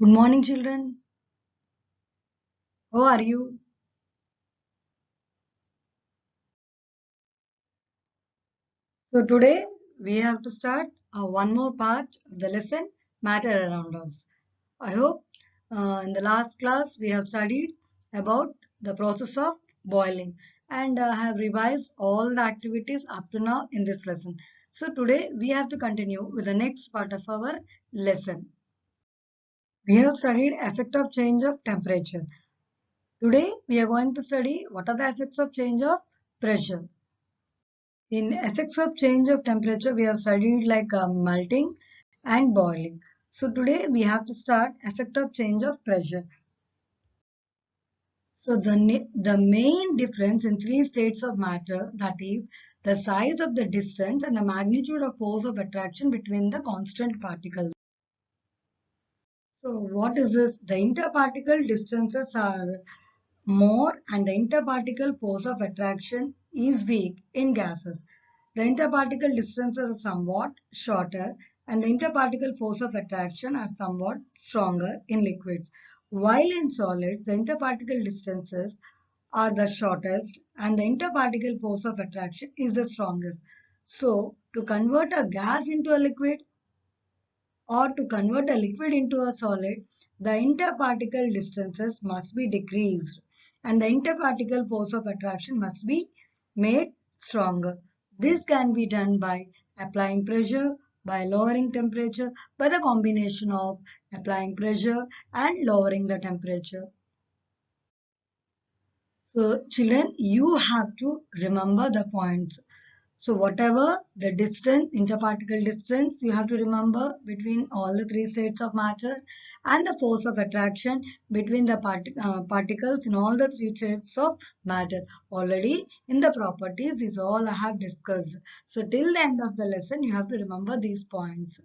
Good morning, children. How are you? So, today we have to start one more part of the lesson Matter Around Us. I hope in the last class we have studied about the process of boiling and have revised all the activities up to now in this lesson. So, today we have to continue with the next part of our lesson. We have studied effect of change of temperature. Today we are going to study what are the effects of change of pressure. In effects of change of temperature, we have studied like melting and boiling. So today we have to start effect of change of pressure. So the main difference in three states of matter, that is the size of the distance and the magnitude of force of attraction between the constant particles. So what is this? The interparticle distances are more and the interparticle force of attraction is weak in gases. The interparticle distances are somewhat shorter and the interparticle force of attraction are somewhat stronger in liquids. While in solids, the interparticle distances are the shortest and the interparticle force of attraction is the strongest. So, to convert a gas into a liquid or to convert a liquid into a solid, the interparticle distances must be decreased and the interparticle force of attraction must be made stronger. This can be done by applying pressure, by lowering temperature, by the combination of applying pressure and lowering the temperature. So children, you have to remember the points. So whatever the distance, interparticle distance, you have to remember between all the three states of matter and the force of attraction between the particles in all the three states of matter. Already in the properties, is all I have discussed. So till the end of the lesson, you have to remember these points.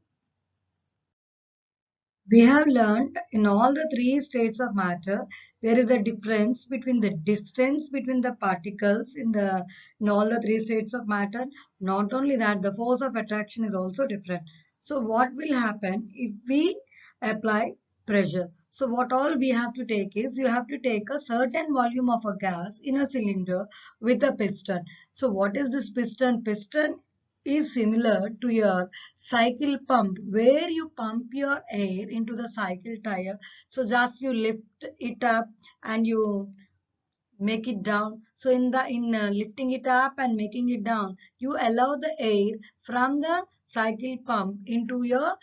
We have learned in all the three states of matter, there is a difference between the distance between the particles in all the three states of matter. Not only that, the force of attraction is also different. So what will happen if we apply pressure? So what all we have to take is, you have to take a certain volume of a gas in a cylinder with a piston. So what is this piston? Piston is similar to your cycle pump, where you pump your air into the cycle tire. So just you lift it up and you make it down. So in lifting it up and making it down, you allow the air from the cycle pump into your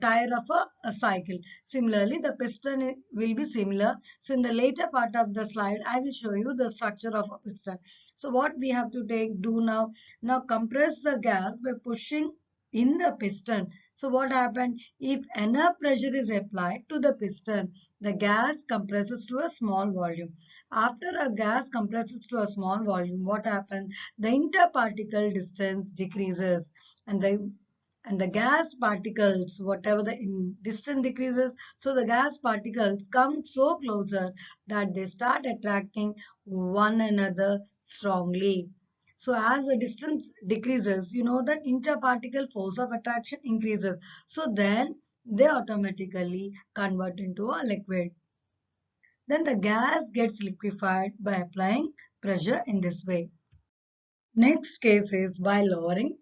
tire of a cycle. Similarly, the piston will be similar. So in the later part of the slide, I will show you the structure of a piston. So what we have to do now compress the gas by pushing in the piston. So what happened? If enough pressure is applied to the piston, the gas compresses to a small volume. After a gas compresses to a small volume, what happens? The interparticle distance decreases and the gas particles, whatever the distance decreases, so the gas particles come so closer that they start attracting one another strongly. So as the distance decreases, you know that interparticle force of attraction increases. So then they automatically convert into a liquid. Then the gas gets liquefied by applying pressure in this way. Next case is by lowering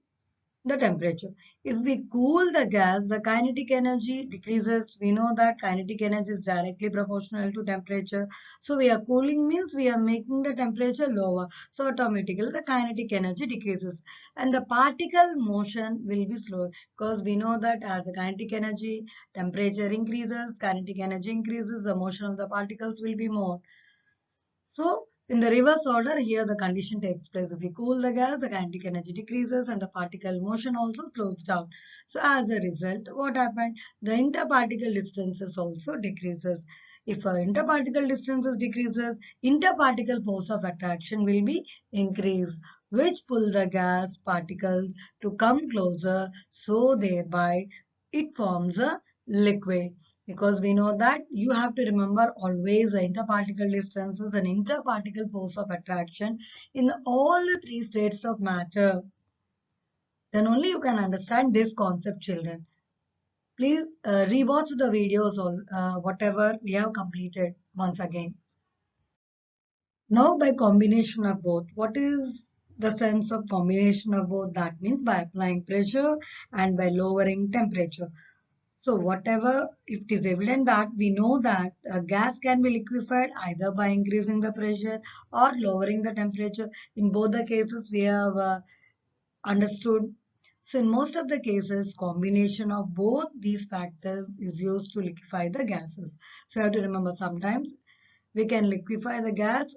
the temperature. If we cool the gas, the kinetic energy decreases. We know that kinetic energy is directly proportional to temperature. So we are cooling means we are making the temperature lower. So automatically the kinetic energy decreases and the particle motion will be slow, because we know that as the kinetic energy, temperature increases, kinetic energy increases, the motion of the particles will be more. So in the reverse order, here the condition takes place. If we cool the gas, the kinetic energy decreases and the particle motion also slows down. So as a result, what happened? The interparticle distances also decreases. If interparticle distances decreases, interparticle force of attraction will be increased, which pull the gas particles to come closer, so thereby it forms a liquid. Because we know that you have to remember always the interparticle distances and interparticle force of attraction in all the three states of matter. Then only you can understand this concept, children. Please rewatch the videos or whatever we have completed once again. Now by combination of both, what is the sense of combination of both? That means by applying pressure and by lowering temperature. So whatever, if it is evident that we know that a gas can be liquefied either by increasing the pressure or lowering the temperature. In both the cases, we have understood. So in most of the cases, combination of both these factors is used to liquefy the gases. So you have to remember sometimes we can liquefy the gas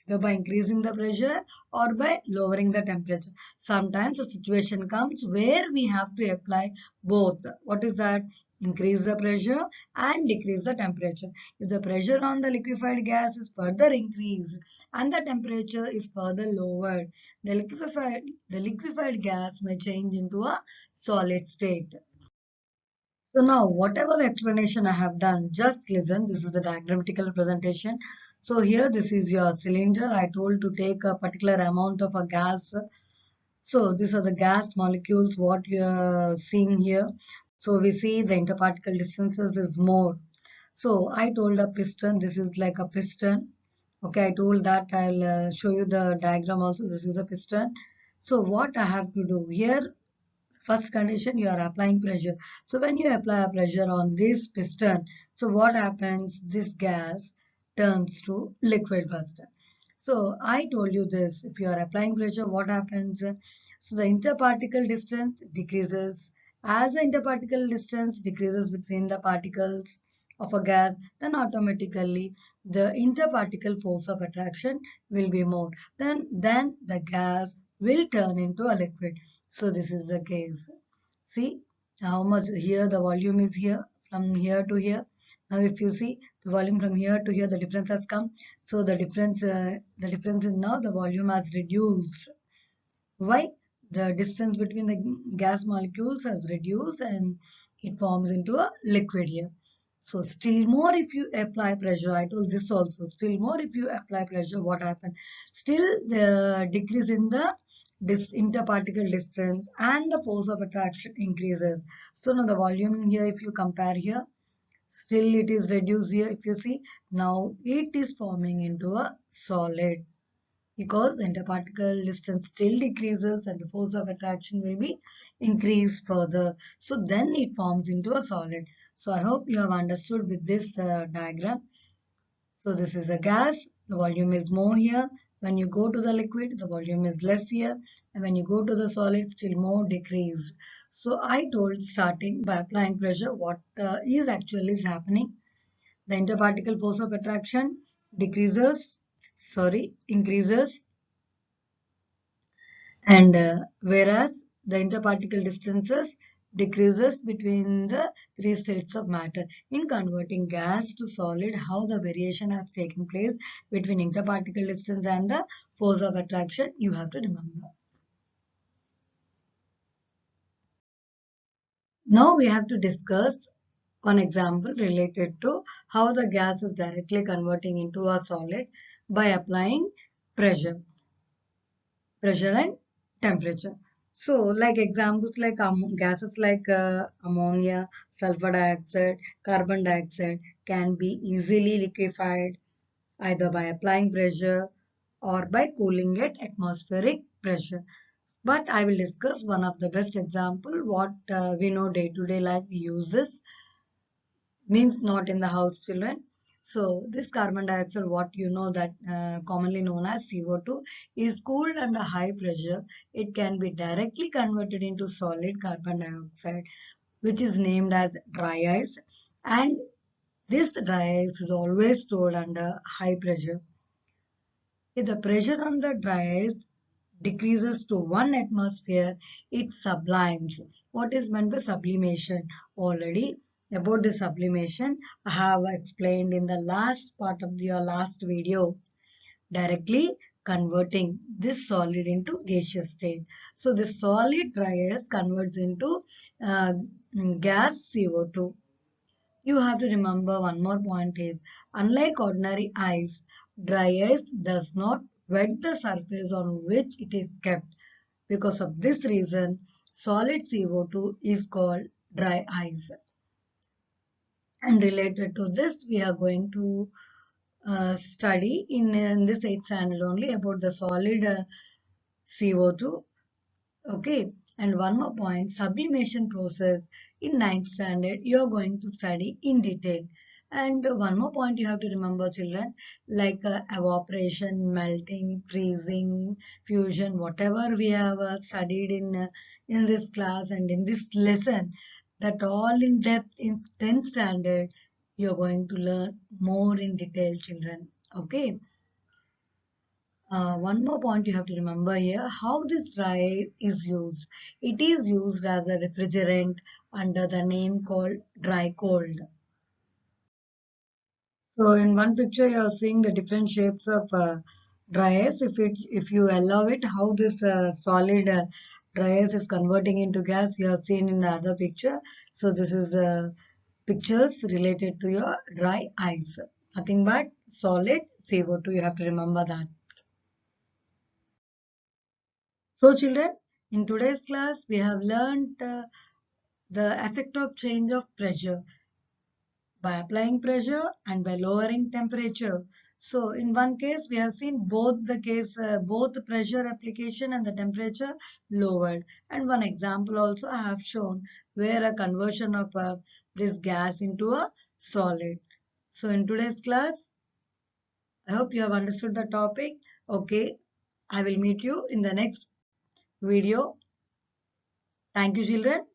either by increasing the pressure or by lowering the temperature. Sometimes a situation comes where we have to apply both. What is that? Increase the pressure and decrease the temperature. If the pressure on the liquefied gas is further increased and the temperature is further lowered, the liquefied gas may change into a solid state. So now, whatever the explanation I have done, just listen. This is a diagrammatical representation. So here, this is your cylinder. I told to take a particular amount of a gas. So these are the gas molecules, what you are seeing here. So we see the interparticle distances is more. So I told a piston, this is like a piston. Okay, I told that I'll show you the diagram also. This is a piston. So what I have to do here, first condition, you are applying pressure. So when you apply a pressure on this piston, so what happens? This gas turns to liquid first. So I told you this, if you are applying pressure, what happens? So the interparticle distance decreases. As the interparticle distance decreases between the particles of a gas, then automatically the interparticle force of attraction will be more. Then the gas will turn into a liquid. So this is the case. See how much here the volume is here from here to here. Now if you see the volume from here to here, the difference has come. So the difference is now the volume has reduced. Why? The distance between the gas molecules has reduced and it forms into a liquid here. So still more if you apply pressure, I told this also, still more if you apply pressure, what happens? Still the decrease in the interparticle distance and the force of attraction increases. So now the volume here, if you compare here, still it is reduced here. If you see, now it is forming into a solid because the interparticle distance still decreases and the force of attraction will be increased further. So then it forms into a solid. So I hope you have understood with this diagram. So this is a gas, the volume is more here. When you go to the liquid, the volume is less here. And when you go to the solid, still more decreased. So I told starting by applying pressure, what is actually is happening. The interparticle force of attraction increases, and whereas the interparticle distances decreases between the three states of matter. In converting gas to solid, how the variation has taken place between interparticle distance and the force of attraction, you have to remember. Now we have to discuss one example related to how the gas is directly converting into a solid by applying pressure. And temperature. So like examples like gases like ammonia, sulfur dioxide, carbon dioxide can be easily liquefied either by applying pressure or by cooling at atmospheric pressure. But I will discuss one of the best example what we know day to day life uses, means not in the house children. So this carbon dioxide, what you know that commonly known as CO2, is cooled under high pressure. It can be directly converted into solid carbon dioxide, which is named as dry ice. And this dry ice is always stored under high pressure. If the pressure on the dry ice decreases to 1 atmosphere, it sublimes. What is meant by sublimation? Already about the sublimation, I have explained in the last part of your last video. Directly converting this solid into gaseous state. So the solid dry ice converts into uh, gas CO2. You have to remember one more point is, unlike ordinary ice, dry ice does not wet the surface on which it is kept. Because of this reason, solid CO2 is called dry ice. And related to this, we are going to study in this 8th standard only about the solid CO2. Okay, and one more point, sublimation process in 9th standard, you are going to study in detail. And one more point you have to remember, children, like evaporation, melting, freezing, fusion, whatever we have studied in this class and in this lesson, that all in depth in 10th standard, you are going to learn more in detail, children. Okay. One more point you have to remember here, how this dye is used. It is used as a refrigerant under the name called dry cold. So in one picture you are seeing the different shapes of dry ice. If you allow it, how this solid dry ice is converting into gas, you have seen in the other picture. So this is pictures related to your dry ice. Nothing but solid CO2. You have to remember that. So children, in today's class, we have learned the effect of change of pressure by applying pressure and by lowering temperature. So in one case, we have seen both the pressure application and the temperature lowered. And one example also I have shown where a conversion of this gas into a solid. So in today's class, I hope you have understood the topic. Okay, I will meet you in the next video. Thank you, children.